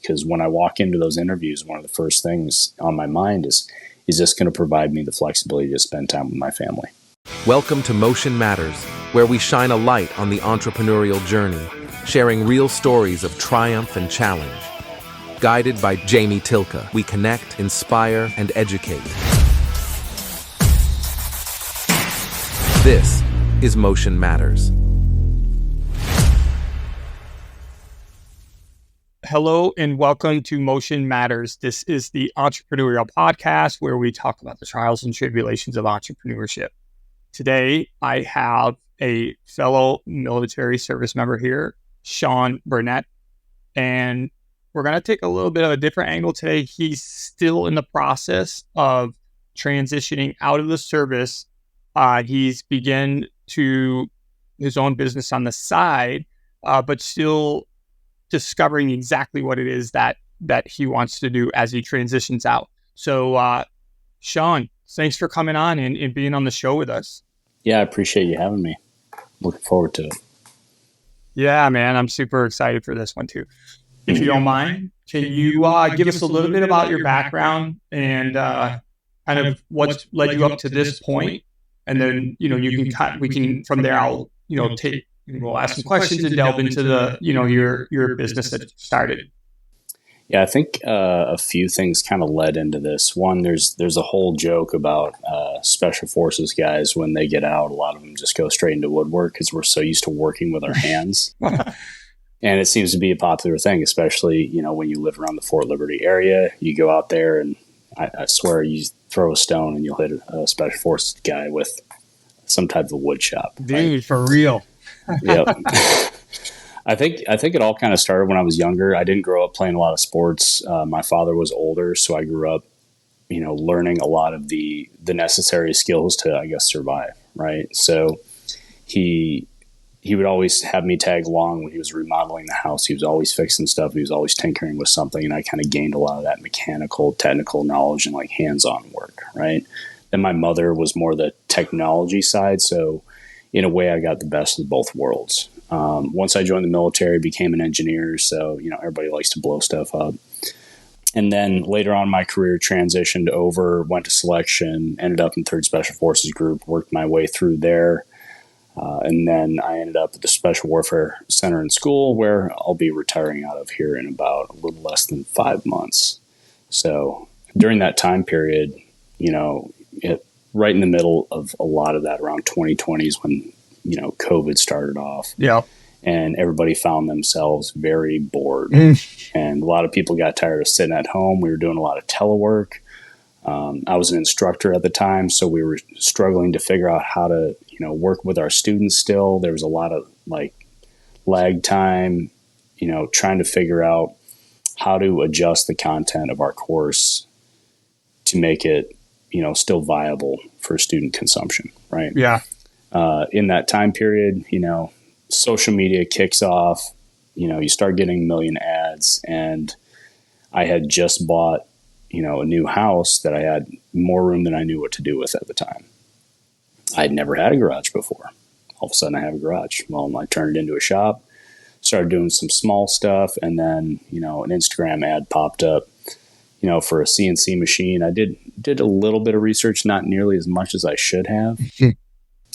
because when I walk into those interviews, one of the first things on my mind is this going to provide me the flexibility to spend time with my family? Welcome to Motion Matters, where we shine a light on the entrepreneurial journey, sharing real stories of triumph and challenge. Guided by Jamie Tilka, we connect, inspire, and educate. This is Motion Matters. Hello and welcome to Motion Matters. This is the entrepreneurial podcast where we talk about the trials and tribulations of entrepreneurship. Today, I have a fellow military service member here, Sean Burnett, and we're going to take a little bit of a different angle today. He's still in the process of transitioning out of the service. He's begun to his own business on the side, but still discovering exactly what it is that he wants to do as he transitions out. So, Sean, thanks for coming on and being on the show with us. Yeah, I appreciate you having me. Looking forward to it. Yeah, man, I'm super excited for this one too. If you don't mind, can you give us a little bit about your background and kind of what's led you up to this point? And then, we can from there, I'll, we'll ask some questions and delve into the, your business that started. Yeah, I think a few things kind of led into this. One, there's a whole joke about special forces guys when they get out. A lot of them just go straight into woodwork because we're so used to working with our hands. And it seems to be a popular thing, especially, when you live around the Fort Liberty area. You go out there and I swear you throw a stone and you'll hit a special forces guy with some type of wood shop. Dude, right? For real. Yep. I think it all kind of started when I was younger. I didn't grow up playing a lot of sports. My father was older, so I grew up, learning a lot of the necessary skills to, I guess, survive. Right. So he would always have me tag along when he was remodeling the house. He was always fixing stuff. He was always tinkering with something, and I kind of gained a lot of that mechanical, technical knowledge and like hands-on work. Right. Then my mother was more the technology side, so in a way, I got the best of both worlds. Once I joined the military, became an engineer, so everybody likes to blow stuff up. And then later on, my career transitioned over, went to selection, ended up in 3rd Special Forces Group, worked my way through there, and then I ended up at the Special Warfare Center in school, where I'll be retiring out of here in about a little less than 5 months. So during that time period, right in the middle of a lot of that, around 2020 is when, COVID started off. Yeah. And everybody found themselves very bored. And a lot of people got tired of sitting at home. We were doing a lot of telework. I was an instructor at the time, so we were struggling to figure out how to, work with our students still. There was a lot of lag time, trying to figure out how to adjust the content of our course to make it, still viable for student consumption, right? Yeah. In that time period, social media kicks off, you start getting a million ads, and I had just bought, a new house that I had more room than I knew what to do with at the time. I'd never had a garage before. All of a sudden I have a garage. Well, I turned it into a shop, started doing some small stuff, and then, an Instagram ad popped up, for a CNC machine. I did a little bit of research, not nearly as much as I should have.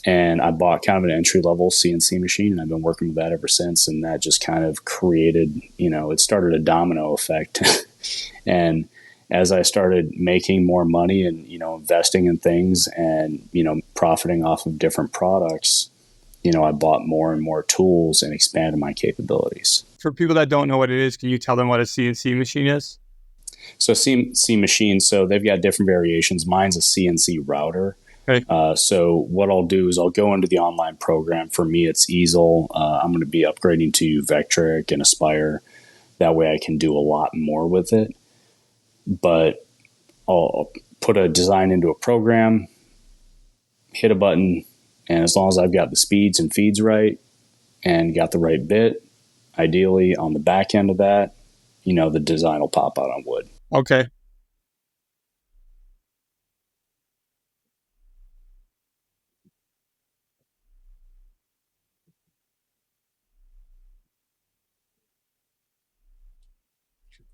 And I bought kind of an entry-level CNC machine, and I've been working with that ever since. And that just kind of created, it started a domino effect. And as I started making more money and, investing in things and, profiting off of different products, I bought more and more tools and expanded my capabilities. For people that don't know what it is, can you tell them what a CNC machine is? So CNC machine, so they've got different variations. Mine's a CNC router. Okay. So what I'll do is I'll go into the online program. For me, it's Easel. I'm going to be upgrading to Vectric and Aspire. That way I can do a lot more with it. But I'll put a design into a program, hit a button, and as long as I've got the speeds and feeds right and got the right bit, ideally on the back end of that, the design will pop out on wood. Okay.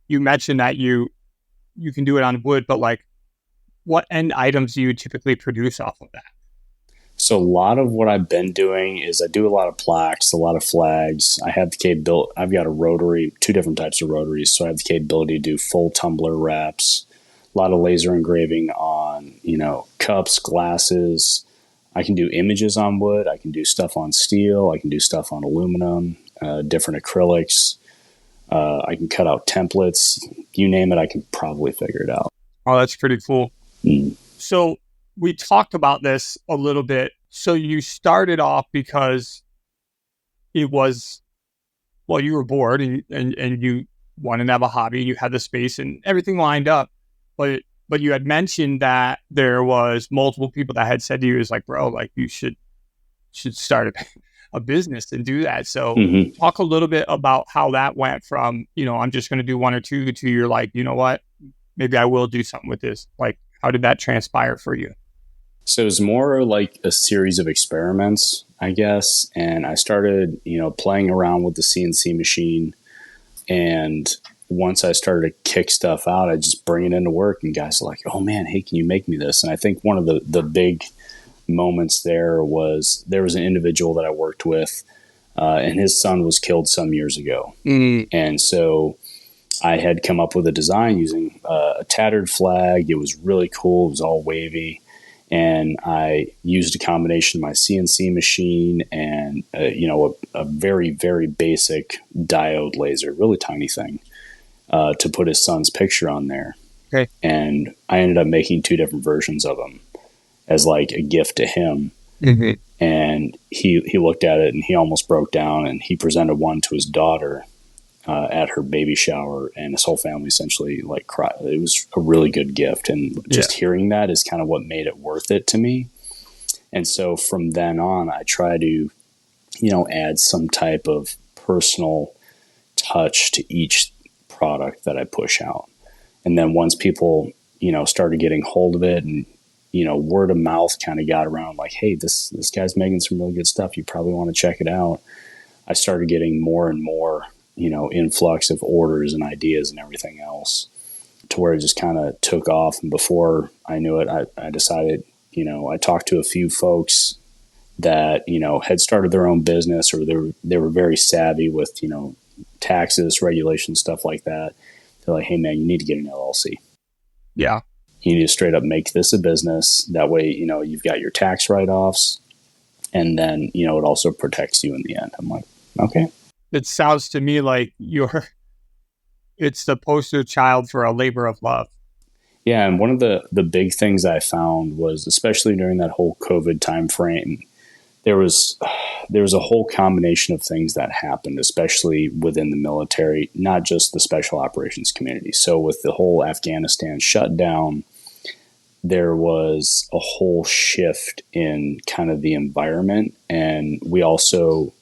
you mentioned that you can do it on wood, but like what end items do you typically produce off of that? So a lot of what I've been doing is I do a lot of plaques, a lot of flags. I have the capability. I've got a rotary, two different types of rotaries, so I have the capability to do full tumbler wraps. A lot of laser engraving on, cups, glasses. I can do images on wood. I can do stuff on steel. I can do stuff on aluminum, different acrylics. I can cut out templates. You name it, I can probably figure it out. Oh, that's pretty cool. Mm. So we talked about this a little bit. So you started off because it was, well, you were bored and you wanted to have a hobby. You had the space and everything lined up. But you had mentioned that there was multiple people that had said to you, is like, bro, like you should start a business and do that. So talk a little bit about how that went from, I'm just going to do one or two to you're like, you know what, maybe I will do something with this. Like, how did that transpire for you? So it was more like a series of experiments, I guess. And I started, playing around with the CNC machine. And once I started to kick stuff out, I just bring it into work and guys are like, oh man, hey, can you make me this? And I think one of the big moments there was an individual that I worked with and his son was killed some years ago. And so I had come up with a design using a tattered flag. It was really cool. It was all wavy. And I used a combination of my CNC machine and, a very, very basic diode laser, really tiny thing, to put his son's picture on there. Okay. And I ended up making two different versions of him as like a gift to him. And he looked at it and he almost broke down, and he presented one to his daughter at her baby shower, and his whole family essentially like cried. It was a really good gift. And just hearing that is kind of what made it worth it to me. And so from then on, I try to, add some type of personal touch to each product that I push out. And then once people, started getting hold of it and, word of mouth kind of got around like, hey, this guy's making some really good stuff. You probably want to check it out. I started getting more and more, influx of orders and ideas and everything else, to where it just kind of took off. And before I knew it, I decided, I talked to a few folks that, had started their own business, or they were very savvy with, taxes, regulations, stuff like that. They're like, hey man, you need to get an LLC. Yeah. You need to straight up make this a business. That way, you've got your tax write-offs, and then, it also protects you in the end. I'm like, okay. It sounds to me like it's the poster child for a labor of love. Yeah. And one of the big things I found was, especially during that whole COVID time frame, there was a whole combination of things that happened, especially within the military, not just the special operations community. So with the whole Afghanistan shutdown, there was a whole shift in kind of the environment. And we also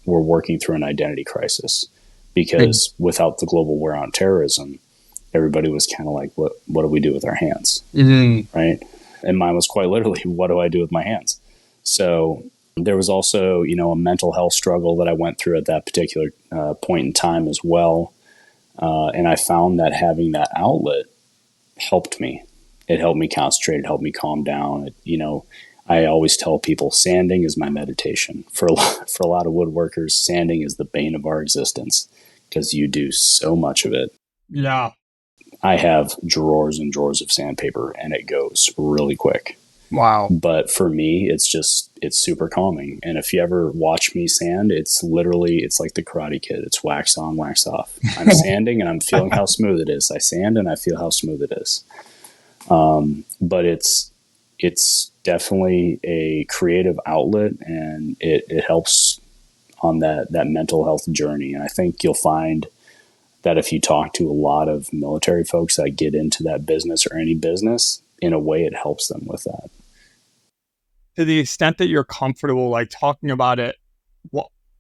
were working through an identity crisis, because without the global war on terrorism, everybody was kind of like, what do we do with our hands? Right. And mine was quite literally, what do I do with my hands? So there was also, a mental health struggle that I went through at that particular point in time as well. And I found that having that outlet helped me. It helped me concentrate. It helped me calm down. I always tell people sanding is my meditation. For a lot of woodworkers, sanding is the bane of our existence, because you do so much of it. Yeah. I have drawers and drawers of sandpaper, and it goes really quick. Wow. But for me, it's super calming. And if you ever watch me sand, it's like the Karate Kid. It's wax on, wax off. I'm sanding and I'm feeling how smooth it is. I sand and I feel how smooth it is. But it's definitely a creative outlet, and it helps on that mental health journey. And I think you'll find that if you talk to a lot of military folks that get into that business or any business, in a way, it helps them with that. To the extent that you're comfortable, like talking about it,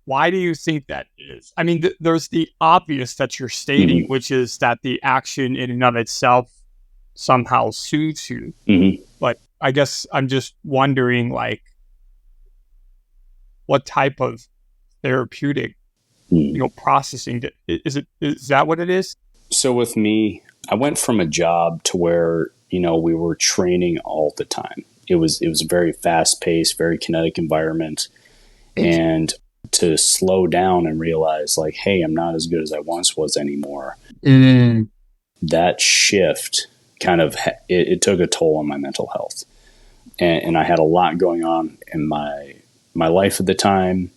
why do you think that is? I mean, there's the obvious that you're stating, which is that the action in and of itself somehow suits you. But I guess I'm just wondering, like, what type of therapeutic, processing is that what it is? So with me, I went from a job to where, we were training all the time. It was a very fast paced, very kinetic environment. And to slow down and realize like, hey, I'm not as good as I once was anymore. Mm. That shift kind of, it took a toll on my mental health. And I had a lot going on in my life at the time.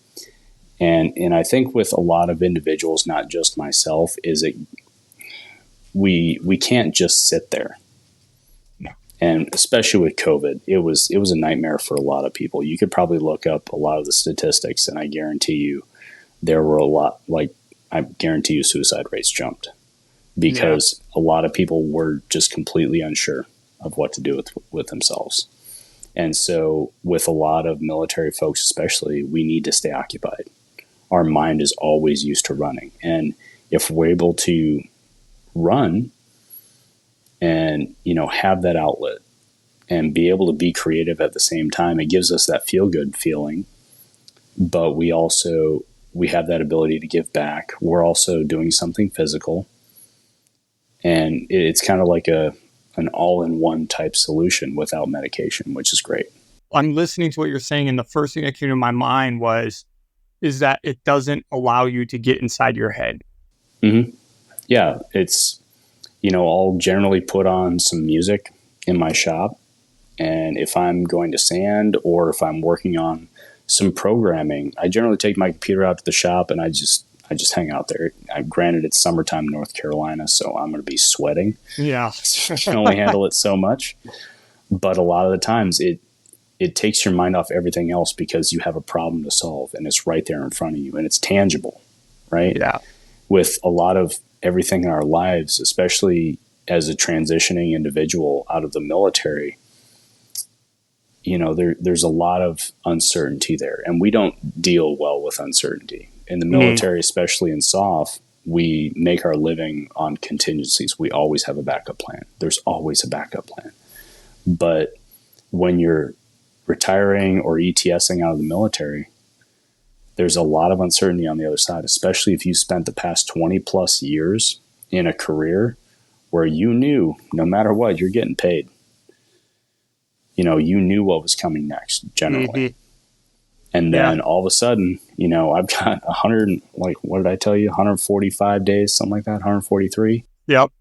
And I think with a lot of individuals, not just myself, is it we can't just sit there. And especially with COVID, it was a nightmare for a lot of people. You could probably look up a lot of the statistics, and I guarantee you there were a lot, like I guarantee you suicide rates jumped because a lot of people were just completely unsure of what to do with themselves. And so with a lot of military folks, especially, we need to stay occupied. Our mind is always used to running. And if we're able to run and, have that outlet and be able to be creative at the same time, it gives us that feel good feeling. But we have that ability to give back. We're also doing something physical. And it's kind of like an all-in-one type solution without medication, which is great. I'm listening to what you're saying, and the first thing that came to my mind is that it doesn't allow you to get inside your head. Mm-hmm. Yeah, it's, I'll generally put on some music in my shop. And if I'm going to sand or if I'm working on some programming, I generally take my computer out to the shop and I just hang out there. Granted, it's summertime in North Carolina, so I'm going to be sweating. Yeah. You can only handle it so much. But a lot of the times it takes your mind off everything else because you have a problem to solve and it's right there in front of you and it's tangible, right? Yeah. With a lot of everything in our lives, especially as a transitioning individual out of the military, there's a lot of uncertainty there, and we don't deal well with uncertainty. In the military, especially in SOF, we make our living on contingencies. We always have a backup plan. There's always a backup plan. But when you're retiring or ETSing out of the military, there's a lot of uncertainty on the other side, especially if you spent the past 20 plus years in a career where you knew no matter what, you're getting paid. You knew what was coming next generally. Mm-hmm. And then all of a sudden, I've got 100, like, what did I tell you? 145 days, something like that, 143. Yep.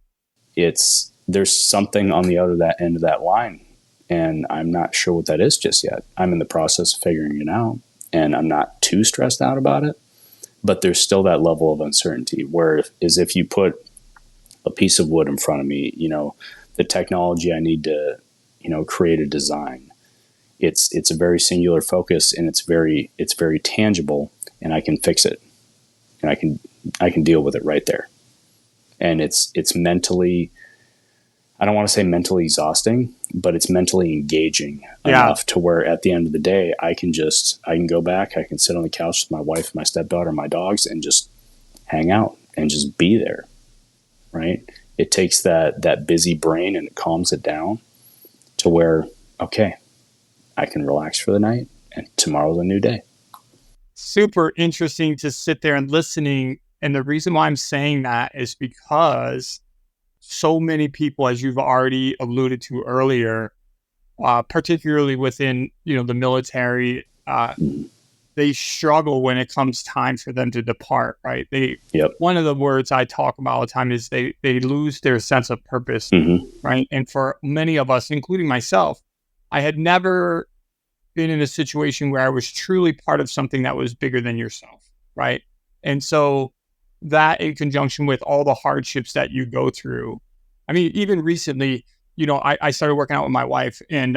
There's something on the other end of that line. And I'm not sure what that is just yet. I'm in the process of figuring it out. And I'm not too stressed out about it. But there's still that level of uncertainty where if you put a piece of wood in front of me, the technology I need to, create a design. It's a very singular focus and it's very tangible, and I can fix it and I can deal with it right there. And it's mentally, I don't want to say mentally exhausting, but it's mentally engaging enough to where at the end of the day, I can go back, I can sit on the couch with my wife, my stepdaughter, my dogs, and just hang out and just be there. Right. It takes that busy brain and it calms it down to where, okay, I can relax for the night and tomorrow's a new day. Super interesting to sit there and listening. And the reason why I'm saying that is because so many people, as you've already alluded to earlier, particularly within, the military, they struggle when it comes time for them to depart, right? One of the words I talk about all the time is they lose their sense of purpose, right? And for many of us, including myself, I had never been in a situation where I was truly part of something that was bigger than yourself, right? And so that, in conjunction with all the hardships that you go through, I mean, even recently, I started working out with my wife, and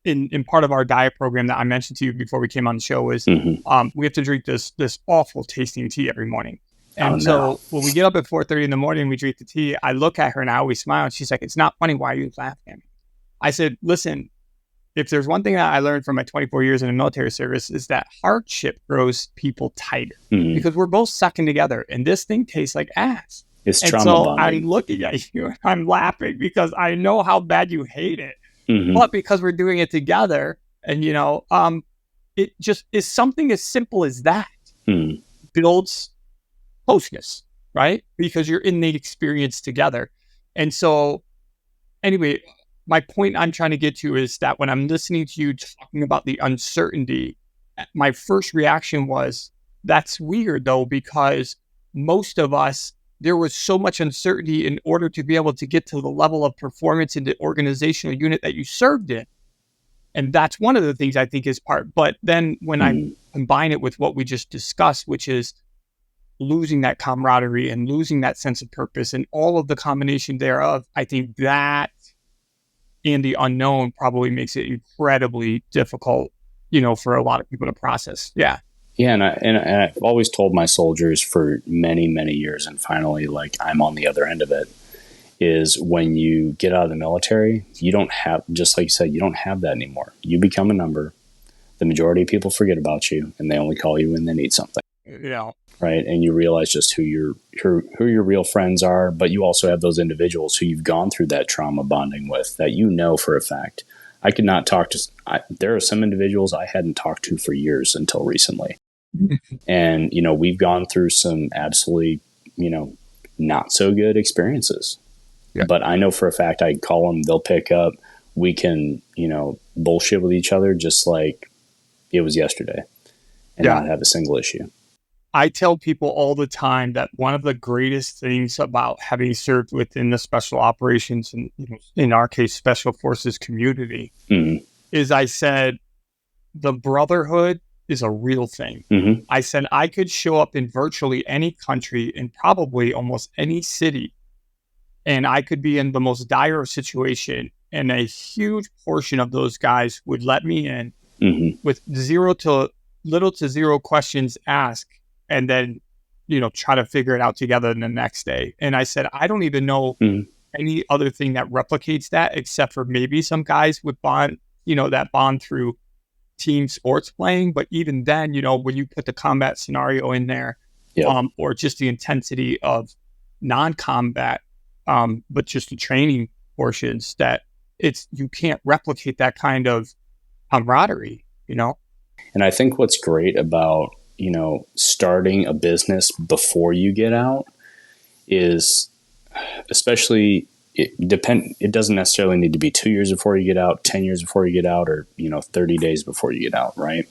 in part of our diet program that I mentioned to you before we came on the show is we have to drink this awful tasting tea every morning. And so when we get up at 4:30 in the morning, we drink the tea. I look at her and I always smile, and she's like, "It's not funny. Why are you laughing at me?" I said, "Listen, if there's one thing that I learned from my 24 years in the military service is that hardship grows people tighter because we're both sucking together, and this thing tastes like ass." It's and trauma so bonding. I'm looking at you and I'm laughing because I know how bad you hate it. But because we're doing it together, and it just is something as simple as that builds closeness, right? Because you're in the experience together. And so anyway, my point I'm trying to get to is that when I'm listening to you talking about the uncertainty, my first reaction was, that's weird though, because most of us, there was so much uncertainty in order to be able to get to the level of performance in the organizational unit that you served in. And that's one of the things I think is part. But then when I combine it with what we just discussed, which is losing that camaraderie and losing that sense of purpose and all of the combination thereof, I think that and the unknown probably makes it incredibly difficult, for a lot of people to process. Yeah. Yeah. And I've always told my soldiers for many, many years, and finally, like, I'm on the other end of it, is when you get out of the military, you don't have, just like you said, you don't have that anymore. You become a number. The majority of people forget about you, and they only call you when they need something. Yeah. Right. And you realize just who your real friends are, but you also have those individuals who you've gone through that trauma bonding with, that for a fact. I could not talk to, there are some individuals I hadn't talked to for years until recently. And, we've gone through some absolutely, not so good experiences. Yeah. But I know for a fact I call them, they'll pick up, we can, bullshit with each other just like it was yesterday and not have a single issue. I tell people all the time that one of the greatest things about having served within the special operations and, in our case, special forces community, is I said, the brotherhood is a real thing. I said, I could show up in virtually any country in probably almost any city, and I could be in the most dire situation, and a huge portion of those guys would let me in with little to zero questions asked, and then, try to figure it out together the next day. And I said, I don't even know any other thing that replicates that, except for maybe some guys with bond, that bond through team sports playing. But even then, when you put the combat scenario in there, or just the intensity of non-combat, but just the training portions, that you can't replicate that kind of camaraderie, And I think what's great about, starting a business before you get out is, especially, it doesn't necessarily need to be 2 years before you get out, 10 years before you get out, or 30 days before you get out, right?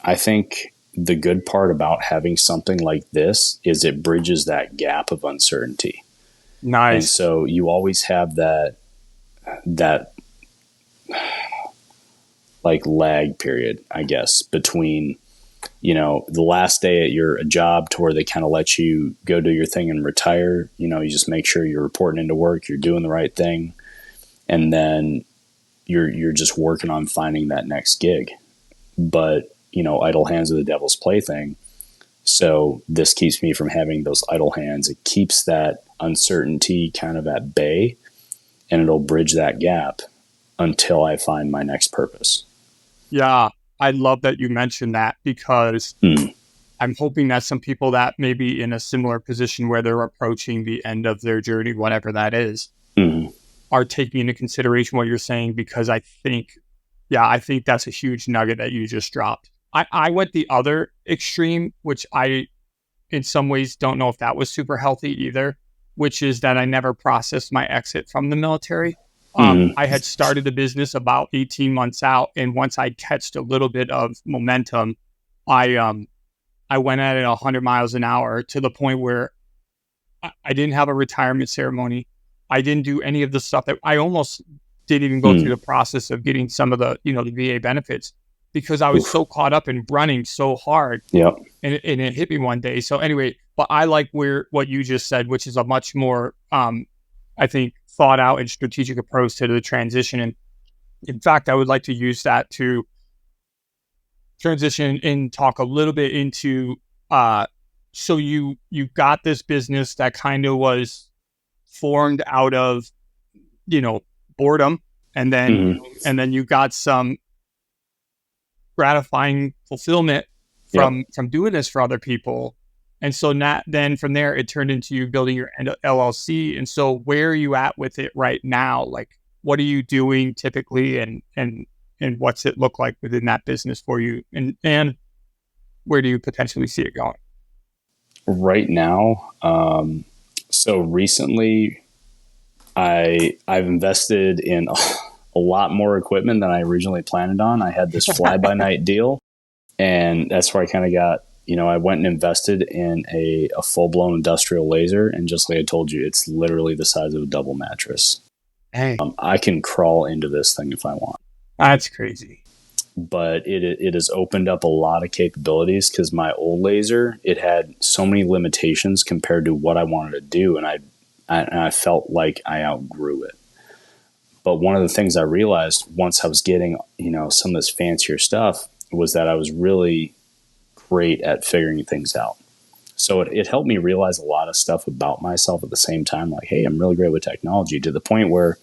I think the good part about having something like this is it bridges that gap of uncertainty. Nice. And so you always have that like lag period, I guess, between the last day at your job to where they kind of let you go do your thing and retire. You just make sure you're reporting into work, you're doing the right thing, and then you're just working on finding that next gig. But idle hands are the devil's plaything. So this keeps me from having those idle hands. It keeps that uncertainty kind of at bay, and it'll bridge that gap until I find my next purpose. Yeah. I love that you mentioned that, because I'm hoping that some people that may be in a similar position where they're approaching the end of their journey, whatever that is, are taking into consideration what you're saying, because I think that's a huge nugget that you just dropped. I went the other extreme, which I, in some ways, don't know if that was super healthy either, which is that I never processed my exit from the military. I had started the business about 18 months out, and once I catched a little bit of momentum, I went at it 100 miles an hour, to the point where I didn't have a retirement ceremony. I didn't do any of the stuff that I almost didn't even go through the process of getting some of the, the VA benefits, because I was so caught up in running so hard. Yep. And it hit me one day. So anyway, but I like what you just said, which is a much more, I think, thought out and strategic approach to the transition. And in fact, I would like to use that to transition and talk a little bit into, so you got this business that kind of was formed out of, boredom, and then you got some gratifying fulfillment from doing this for other people. And so then from there, it turned into you building your LLC. And so where are you at with it right now? Like, what are you doing typically, and what's it look like within that business for you? And where do you potentially see it going? Right now, so recently I've invested in a lot more equipment than I originally planned on. I had this fly by night deal, and that's where I kind of got, I went and invested in a full blown industrial laser. And just like I told you, it's literally the size of a double mattress. Hey, I can crawl into this thing if I want. that's crazy. But it has opened up a lot of capabilities, because my old laser, it had so many limitations compared to what I wanted to do. And I felt like I outgrew it. But one of the things I realized once I was getting, some of this fancier stuff, was that I was really great at figuring things out. So it helped me realize a lot of stuff about myself at the same time. Like, hey, I'm really great with technology, to the point where,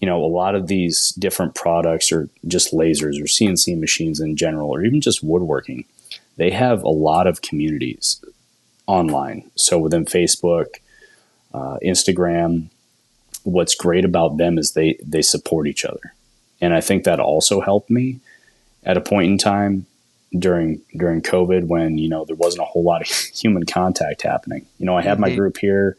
a lot of these different products, or just lasers or CNC machines in general, or even just woodworking, they have a lot of communities online. So within Facebook, Instagram, what's great about them is they support each other. And I think that also helped me at a point in time during COVID, when, there wasn't a whole lot of human contact happening. I had my group here.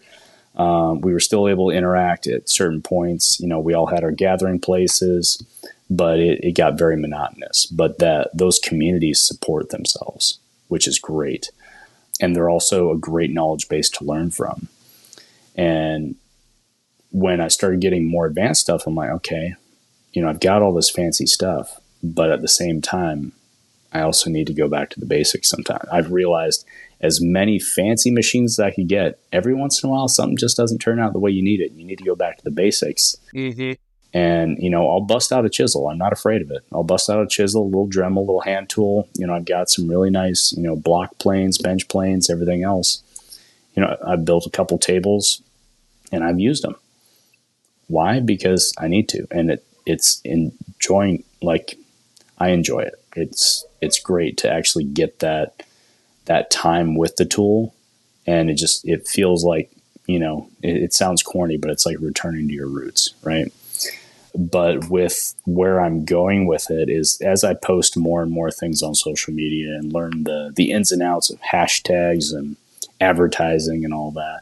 We were still able to interact at certain points. We all had our gathering places, but it got very monotonous. But those communities support themselves, which is great. And they're also a great knowledge base to learn from. And when I started getting more advanced stuff, I'm like, okay, I've got all this fancy stuff, but at the same time, I also need to go back to the basics sometimes. I've realized, as many fancy machines as I could get, every once in a while, something just doesn't turn out the way you need it. You need to go back to the basics. Mm-hmm. And, I'll bust out a chisel. I'm not afraid of it. I'll bust out a chisel, a little Dremel, a little hand tool. I've got some really nice, block planes, bench planes, everything else. I've built a couple tables, and I've used them. Why? Because I need to. And it's enjoying, like, I enjoy it. It's great to actually get that time with the tool. And it feels like, it sounds corny, but it's like returning to your roots, right? But with where I'm going with it is, as I post more and more things on social media and learn the ins and outs of hashtags and advertising and all that,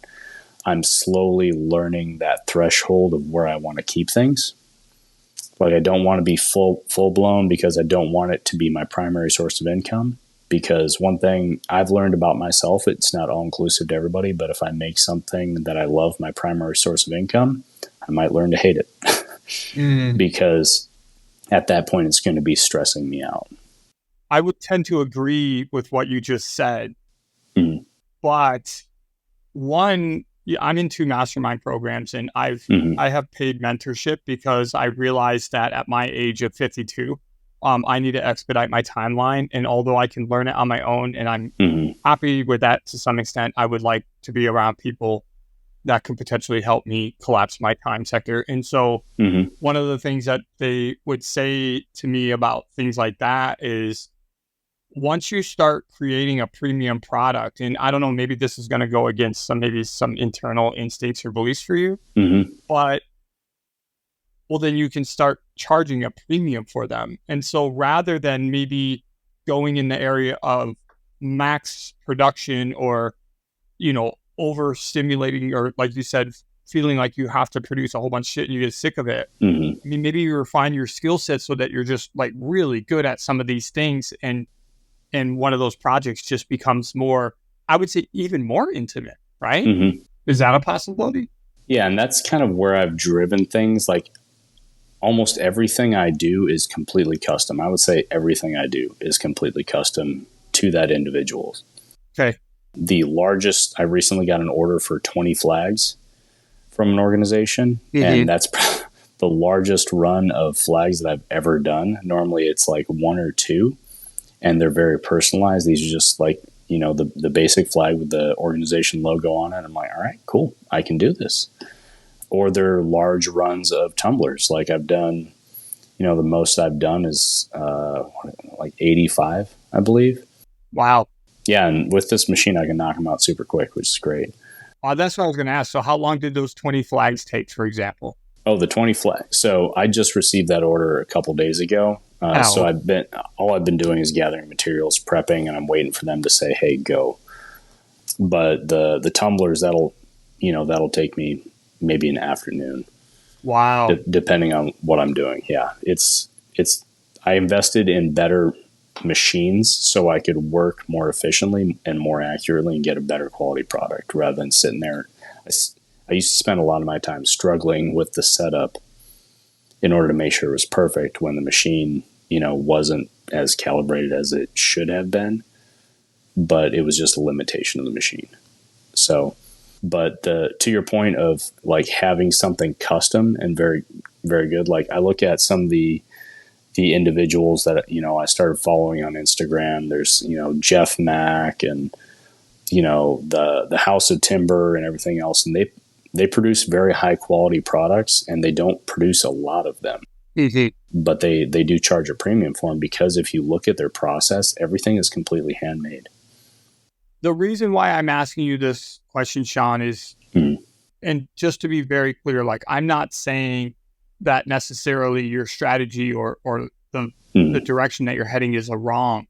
I'm slowly learning that threshold of where I want to keep things. Like, I don't want to be full blown, because I don't want it to be my primary source of income. Because one thing I've learned about myself, it's not all inclusive to everybody, but if I make something that I love my primary source of income, I might learn to hate it. Because at that point, it's going to be stressing me out. I would tend to agree with what you just said. Mm-hmm. But one, I'm into mastermind programs, and I have paid mentorship, because I realized that at my age of 52, I need to expedite my timeline. And although I can learn it on my own, and I'm happy with that to some extent, I would like to be around people that could potentially help me collapse my time sector. And so one of the things that they would say to me about things like that is, once you start creating a premium product, and I don't know, maybe this is going to go against some internal instincts or beliefs for you, but then you can start charging a premium for them. And so rather than maybe going in the area of max production, or, overstimulating, or, like you said, feeling like you have to produce a whole bunch of shit and you get sick of it. I mean, maybe you refine your skill set so that you're just like really good at some of these things, and one of those projects just becomes more, I would say, even more intimate, right? Is that a possibility? Yeah, and that's kind of where I've driven things. Like, almost everything I do is completely custom. I would say everything I do is completely custom to that individual. Okay. The largest, I recently got an order for 20 flags from an organization, and that's the largest run of flags that I've ever done. Normally it's like one or two, and they're very personalized. These are just like, the basic flag with the organization logo on it. I'm like, all right, cool, I can do this. Or they're large runs of tumblers. Like, I've done, the most I've done is like 85, I believe. Wow. Yeah, and with this machine, I can knock them out super quick, which is great. That's what I was going to ask. So how long did those 20 flags take, for example? Oh, the 20 flags. So I just received that order a couple days ago. So all I've been doing is gathering materials, prepping, and I'm waiting for them to say, hey, go. But the tumblers, that'll take me maybe an afternoon, Wow. depending on what I'm doing. Yeah, I invested in better machines so I could work more efficiently and more accurately and get a better quality product rather than sitting there. I used to spend a lot of my time struggling with the setup in order to make sure it was perfect when the machine, wasn't as calibrated as it should have been, but it was just a limitation of the machine. So, but to your point of like having something custom and very, very good, like I look at some of the individuals that, I started following on Instagram. There's, Jeff Mack and, the House of Timber and everything else. And they produce very high quality products, and they don't produce a lot of them. Mm-hmm. But they do charge a premium for them, because if you look at their process, everything is completely handmade. The reason why I'm asking you this question, Sean, is, and just to be very clear, like I'm not saying that necessarily your strategy or the direction that you're heading is wrong.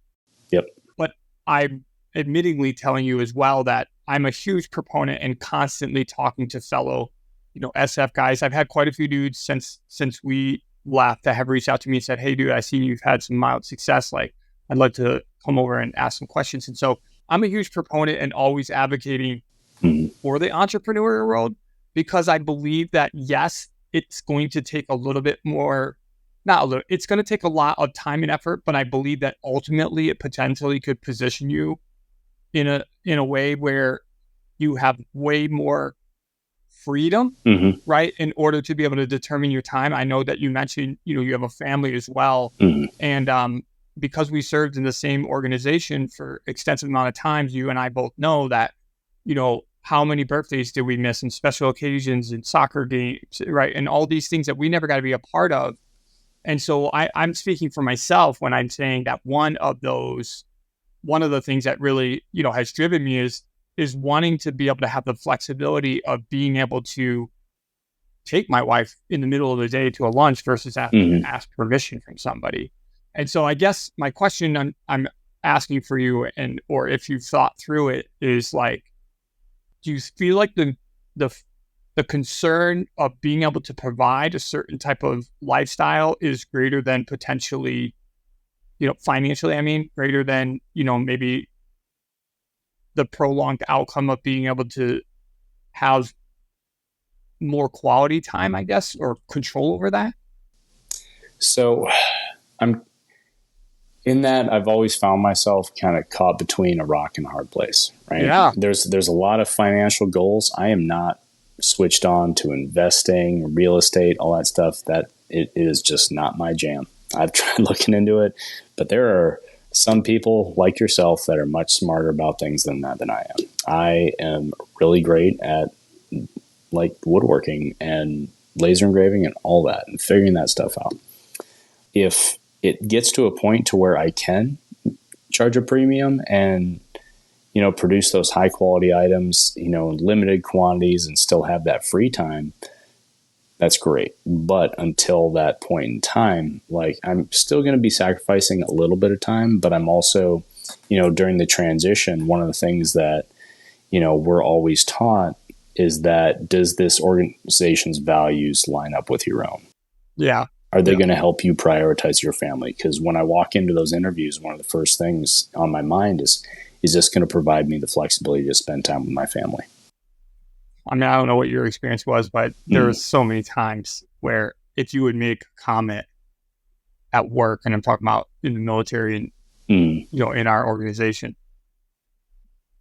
Yep. But I'm admittingly telling you as well that I'm a huge proponent and constantly talking to fellow, SF guys. I've had quite a few dudes since we left that have reached out to me and said, "Hey, dude, I see you've had some mild success. Like, I'd love to come over and ask some questions." And so I'm a huge proponent and always advocating for the entrepreneurial world, because I believe that, yes, it's going to take a little bit more, not a little, it's going to take a lot of time and effort, but I believe that ultimately it potentially could position you in a way where you have way more freedom, right? In order to be able to determine your time. I know that you mentioned, you have a family as well. And because we served in the same organization for extensive amount of times, you and I both know that, how many birthdays did we miss and special occasions and soccer games, right? And all these things that we never got to be a part of. And so I'm speaking for myself when I'm saying that one of the things that really, has driven me is wanting to be able to have the flexibility of being able to take my wife in the middle of the day to a lunch versus have to ask permission from somebody. And so I guess my question I'm asking for you, or if you've thought through it, is like, do you feel like the concern of being able to provide a certain type of lifestyle is greater than potentially, financially, greater than, maybe the prolonged outcome of being able to have more quality time, I guess, or control over that? So I've always found myself kind of caught between a rock and a hard place, right? Yeah. There's a lot of financial goals. I am not switched on to investing, real estate, all that stuff. That it is just not my jam. I've tried looking into it, but there are some people like yourself that are much smarter about things than I am. I am really great at like woodworking and laser engraving and all that, and figuring that stuff out. If it gets to a point to where I can charge a premium and, produce those high quality items, in limited quantities and still have that free time, that's great. But until that point in time, like I'm still going to be sacrificing a little bit of time, but I'm also, during the transition, one of the things that, we're always taught is that, does this organization's values line up with your own? Yeah. Are they going to help you prioritize your family? Because when I walk into those interviews, one of the first things on my mind is this going to provide me the flexibility to spend time with my family? I don't know what your experience was, but there was so many times where if you would make a comment at work, and I'm talking about in the military and, in our organization,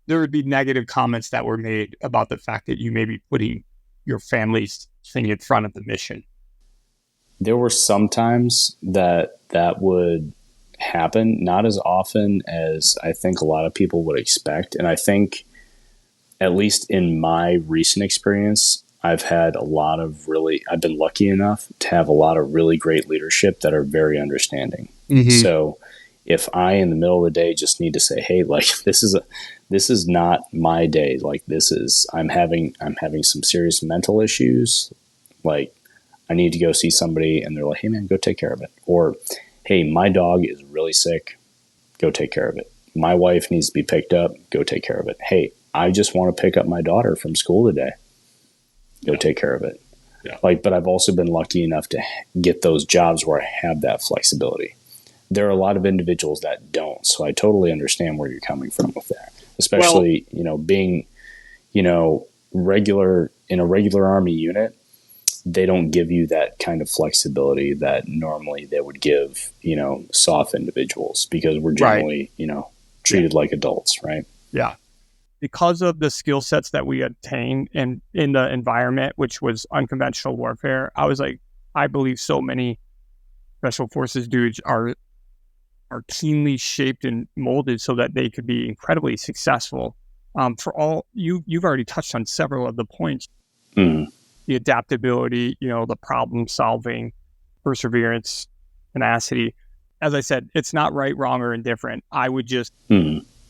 there would be negative comments that were made about the fact that you may be putting your family's thing in front of the mission. There were some times that would happen, not as often as I think a lot of people would expect. And I think, at least in my recent experience, I've been lucky enough to have a lot of really great leadership that are very understanding. So if I, in the middle of the day, just need to say, hey, like, this is not my day. Like, I'm having some serious mental issues. Like, I need to go see somebody, and they're like, hey man, go take care of it. Or, hey, my dog is really sick. Go take care of it. My wife needs to be picked up. Go take care of it. Hey, I just want to pick up my daughter from school today, go take care of it. Yeah. But I've also been lucky enough to get those jobs where I have that flexibility. There are a lot of individuals that don't. So I totally understand where you're coming from with that, especially, being, regular in a regular Army unit. They don't give you that kind of flexibility that normally they would give, soft individuals, because we're generally, treated like adults, right? Yeah. Because of the skill sets that we obtained in the environment, which was unconventional warfare, I believe so many special forces dudes are keenly shaped and molded so that they could be incredibly successful. For all you've already touched on several of the points. Mm. The adaptability, the problem solving, perseverance, tenacity. As I said, it's not right, wrong, or indifferent. I would just,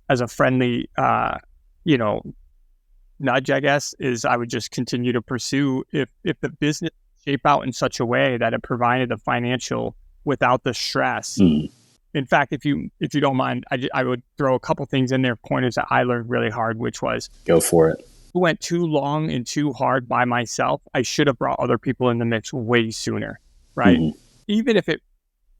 as a friendly, nudge, I guess, is I would just continue to pursue if the business shape out in such a way that it provided the financial without the stress. In fact, if you don't mind, I would throw a couple things in there, pointers that I learned really hard, which was, go for it. Went too long and too hard by myself. I should have brought other people in the mix way sooner, right? Mm-hmm. Even if it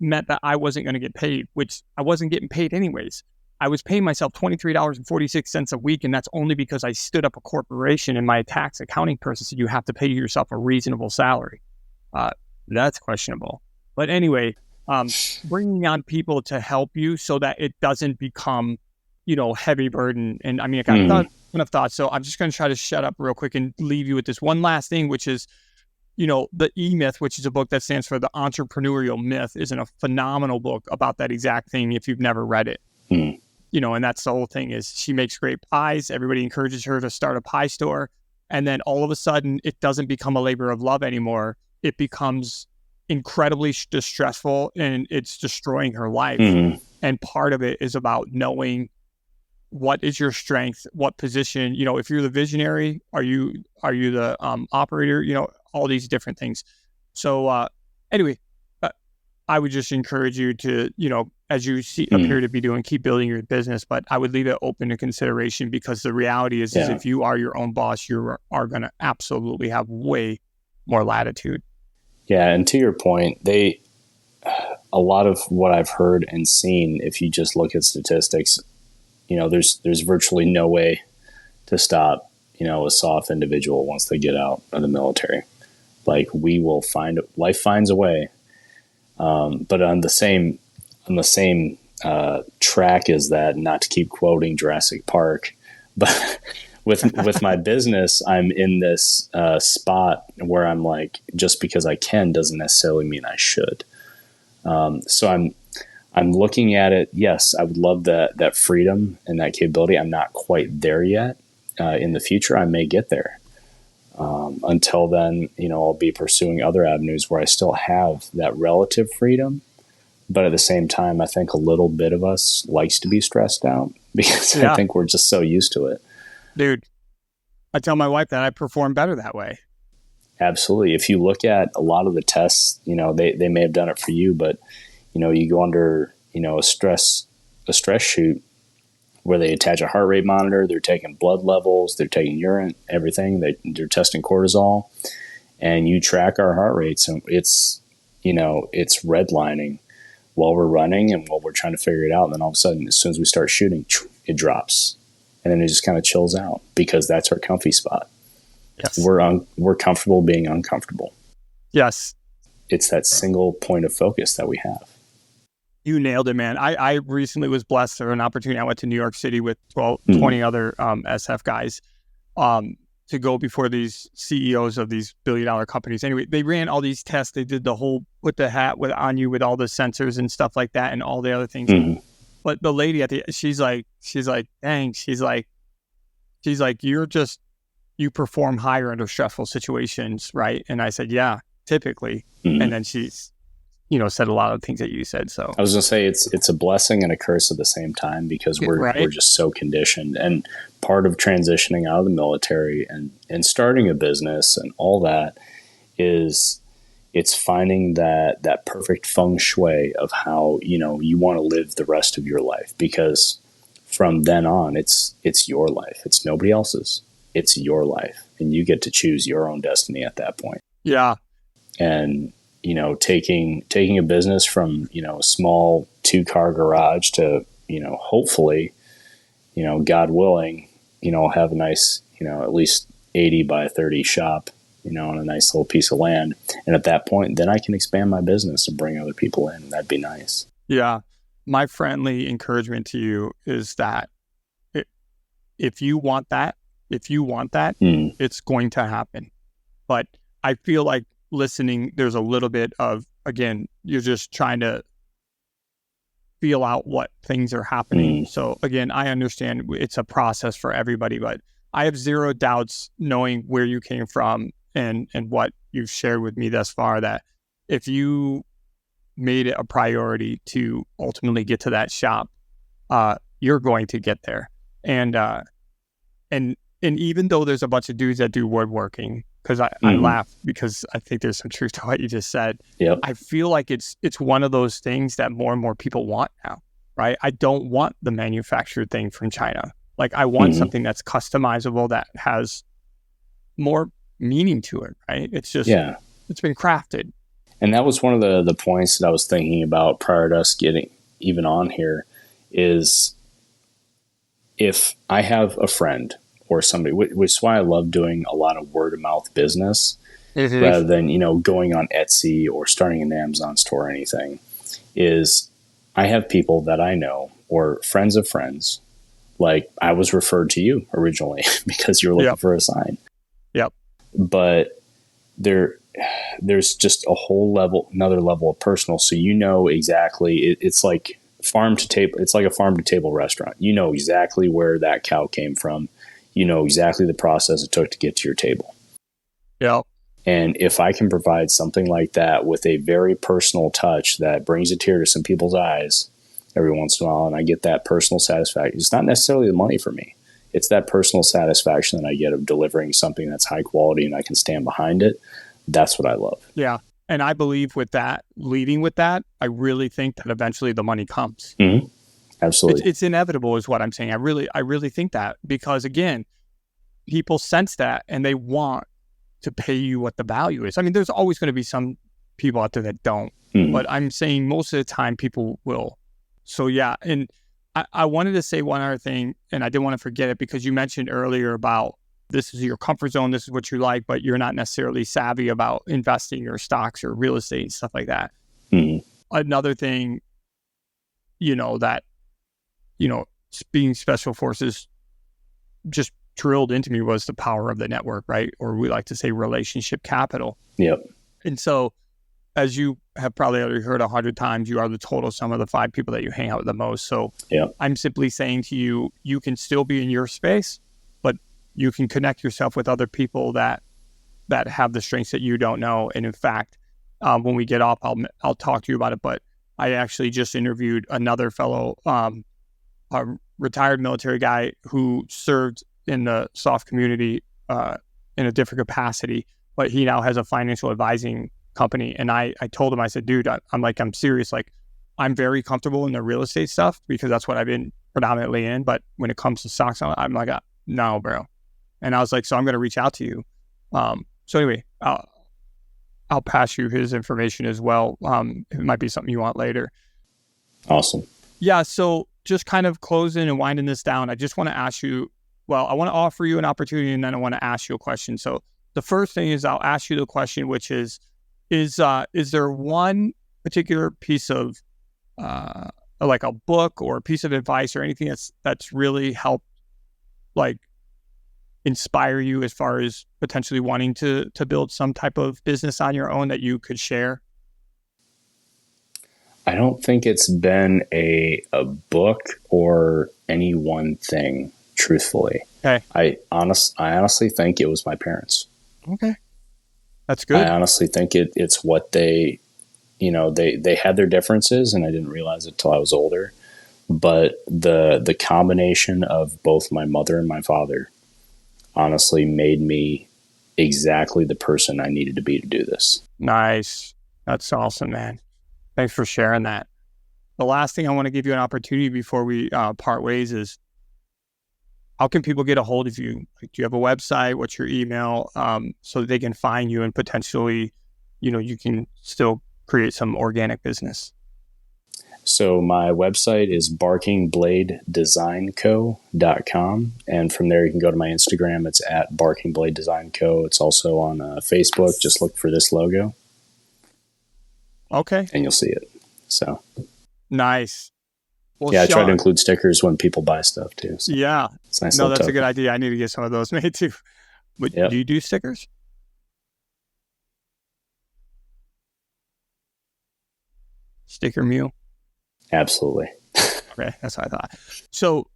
meant that I wasn't going to get paid, which I wasn't getting paid anyways. I was paying myself $23.46 a week, and that's only because I stood up a corporation, and my tax accounting person said you have to pay yourself a reasonable salary. That's questionable. But anyway, bringing on people to help you so that it doesn't become, heavy burden. And I mean, I got a ton of thoughts, so I'm just going to try to shut up real quick and leave you with this one last thing, which is, the E-Myth, which is a book that stands for the Entrepreneurial Myth, is a phenomenal book about that exact thing if you've never read it. And that's the whole thing is she makes great pies. Everybody encourages her to start a pie store. And then all of a sudden, it doesn't become a labor of love anymore. It becomes incredibly distressful, and it's destroying her life. And part of it is about knowing what is your strength, what position, if you're the visionary, are you the operator, all these different things. So anyway, I would just encourage you to, as you appear to be doing, keep building your business, but I would leave it open to consideration, because the reality is if you are your own boss, you are going to absolutely have way more latitude. Yeah. And to your point, a lot of what I've heard and seen, if you just look at statistics, there's virtually no way to stop, a soft individual once they get out of the military. Like, life finds a way. But on the same track as that, not to keep quoting Jurassic Park, but with my business, I'm in this spot where I'm like, just because I can doesn't necessarily mean I should. So I'm looking at it. Yes, I would love that freedom and that capability. I'm not quite there yet. In the future, I may get there. Until then, I'll be pursuing other avenues where I still have that relative freedom. But at the same time, I think a little bit of us likes to be stressed out, because I think we're just so used to it. Dude, I tell my wife that I perform better that way. Absolutely. If you look at a lot of the tests, they may have done it for you, but, you go under, a stress shoot where they attach a heart rate monitor, they're taking blood levels, they're taking urine, everything. They're testing cortisol, and you track our heart rates, and it's redlining while we're running and while we're trying to figure it out. And then all of a sudden, as soon as we start shooting, it drops, and then it just kind of chills out, because that's our comfy spot. Yes. We're comfortable being uncomfortable. Yes. It's that single point of focus that we have. You nailed it, man. I recently was blessed for an opportunity. I went to New York City with 20 other SF guys to go before these CEOs of these billion-dollar companies. Anyway, they ran all these tests. They did the whole put the hat on you with all the sensors and stuff like that, and all the other things. But the lady she's like, dang, she's like, you perform higher under stressful situations, right? And I said, yeah, typically. And then she's, said a lot of things that you said. So I was going to say it's a blessing and a curse at the same time, because we're just so conditioned. And part of transitioning out of the military and starting a business and all that is it's finding that perfect feng shui of how, you want to live the rest of your life. Because from then on, it's your life. It's nobody else's. It's your life, and you get to choose your own destiny at that point. Yeah. And taking a business from a small 2-car garage to hopefully God willing have a nice at least 80 by 30 shop on a nice little piece of land. And at that point, then I can expand my business and bring other people in. That'd be nice. Yeah. My friendly encouragement to you is that if you want that, it's going to happen. But I feel like listening, there's a little bit of, again, you're just trying to feel out what things are happening. So again, I understand it's a process for everybody, but I have zero doubts knowing where you came from and what you've shared with me thus far, that if you made it a priority to ultimately get to that shop, you're going to get there. And even though there's a bunch of dudes that do woodworking, because I laugh because I think there's some truth to what you just said. Yep. I feel like it's one of those things that more and more people want now, right? I don't want the manufactured thing from China. Like I want something that's customizable, that has more meaning to it, right? It's just, it's been crafted. And that was one of the points that I was thinking about prior to us getting even on here, is if I have a friend or somebody, which is why I love doing a lot of word of mouth business rather than, going on Etsy or starting an Amazon store or anything, is I have people that I know or friends of friends. Like I was referred to you originally because you were looking for a sign. Yep. But there's just another level of personal. So exactly, it's like farm to table. It's like a farm to table restaurant. You know exactly where that cow came from. You know exactly the process it took to get to your table. Yeah. And if I can provide something like that with a very personal touch that brings a tear to some people's eyes every once in a while, and I get that personal satisfaction, it's not necessarily the money for me. It's that personal satisfaction that I get of delivering something that's high quality and I can stand behind it. That's what I love. Yeah. And I believe with that, leading with that, I really think that eventually the money comes. Mm-hmm. Absolutely. It's inevitable is what I'm saying. I really think that, because again, people sense that and they want to pay you what the value is. I mean, there's always going to be some people out there that don't, but I'm saying most of the time people will. So yeah. And I wanted to say one other thing, and I didn't want to forget it, because you mentioned earlier about this is your comfort zone, this is what you like, but you're not necessarily savvy about investing or stocks or real estate and stuff like that. Another thing, that, being special forces just drilled into me was the power of the network, right? Or we like to say relationship capital. Yep. And so, as you have probably already heard 100 times, you are the total sum of the 5 people that you hang out with the most. So I'm simply saying to you, you can still be in your space, but you can connect yourself with other people that have the strengths that you don't know. And in fact, when we get off, I'll talk to you about it. But I actually just interviewed another fellow, a retired military guy who served in the soft community in a different capacity, but he now has a financial advising company. And I told him, I said, dude, I'm serious. Like, I'm very comfortable in the real estate stuff because that's what I've been predominantly in. But when it comes to stocks, I'm like, no, bro. And I was like, so I'm going to reach out to you. So anyway, I'll pass you his information as well. It might be something you want later. Awesome. Yeah. So just kind of closing and winding this down, I just want to ask you, I want to offer you an opportunity, and then I want to ask you a question. So the first thing is I'll ask you the question, which is there one particular piece of like a book or a piece of advice or anything that's really helped like inspire you as far as potentially wanting to build some type of business on your own that you could share? I don't think it's been a book or any one thing, truthfully. Okay. I honestly think it was my parents. Okay. That's good. I honestly think it's what they had their differences, and I didn't realize it till I was older. But the combination of both my mother and my father honestly made me exactly the person I needed to be to do this. Nice. That's awesome, man. Thanks for sharing that. the last thing I want to give you an opportunity before we part ways is, how can people get a hold of you? Like, do you have a website? What's your email? So that they can find you and potentially, you can still create some organic business. So my website is barkingbladedesignco.com. And from there, you can go to my Instagram. It's at barkingbladedesignco. It's also on Facebook. Just look for this logo. Okay. And you'll see it. So nice. Well, yeah, I Sean, try to include stickers when people buy stuff too. So yeah. it's nice. No, that's token. a good idea. I need to get some of those made too. But do you do stickers? Sticker mule? Absolutely. Okay, that's what I thought. So,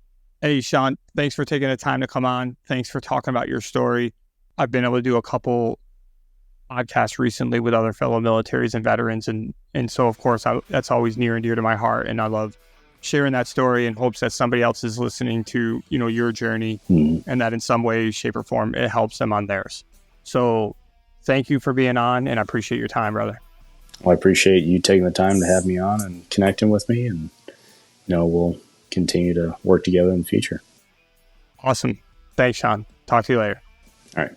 hey, Sean, thanks for taking the time to come on. Thanks for talking about your story. I've been able to do a couple podcasts recently with other fellow militaries and veterans. And so, of course, that's always near and dear to my heart. And I love sharing that story in hopes that somebody else is listening to, your journey and that in some way, shape, or form, it helps them on theirs. So thank you for being on, and I appreciate your time, brother. Well, I appreciate you taking the time to have me on and connecting with me, and we'll continue to work together in the future. Awesome. Thanks, Sean. Talk to you later. All right.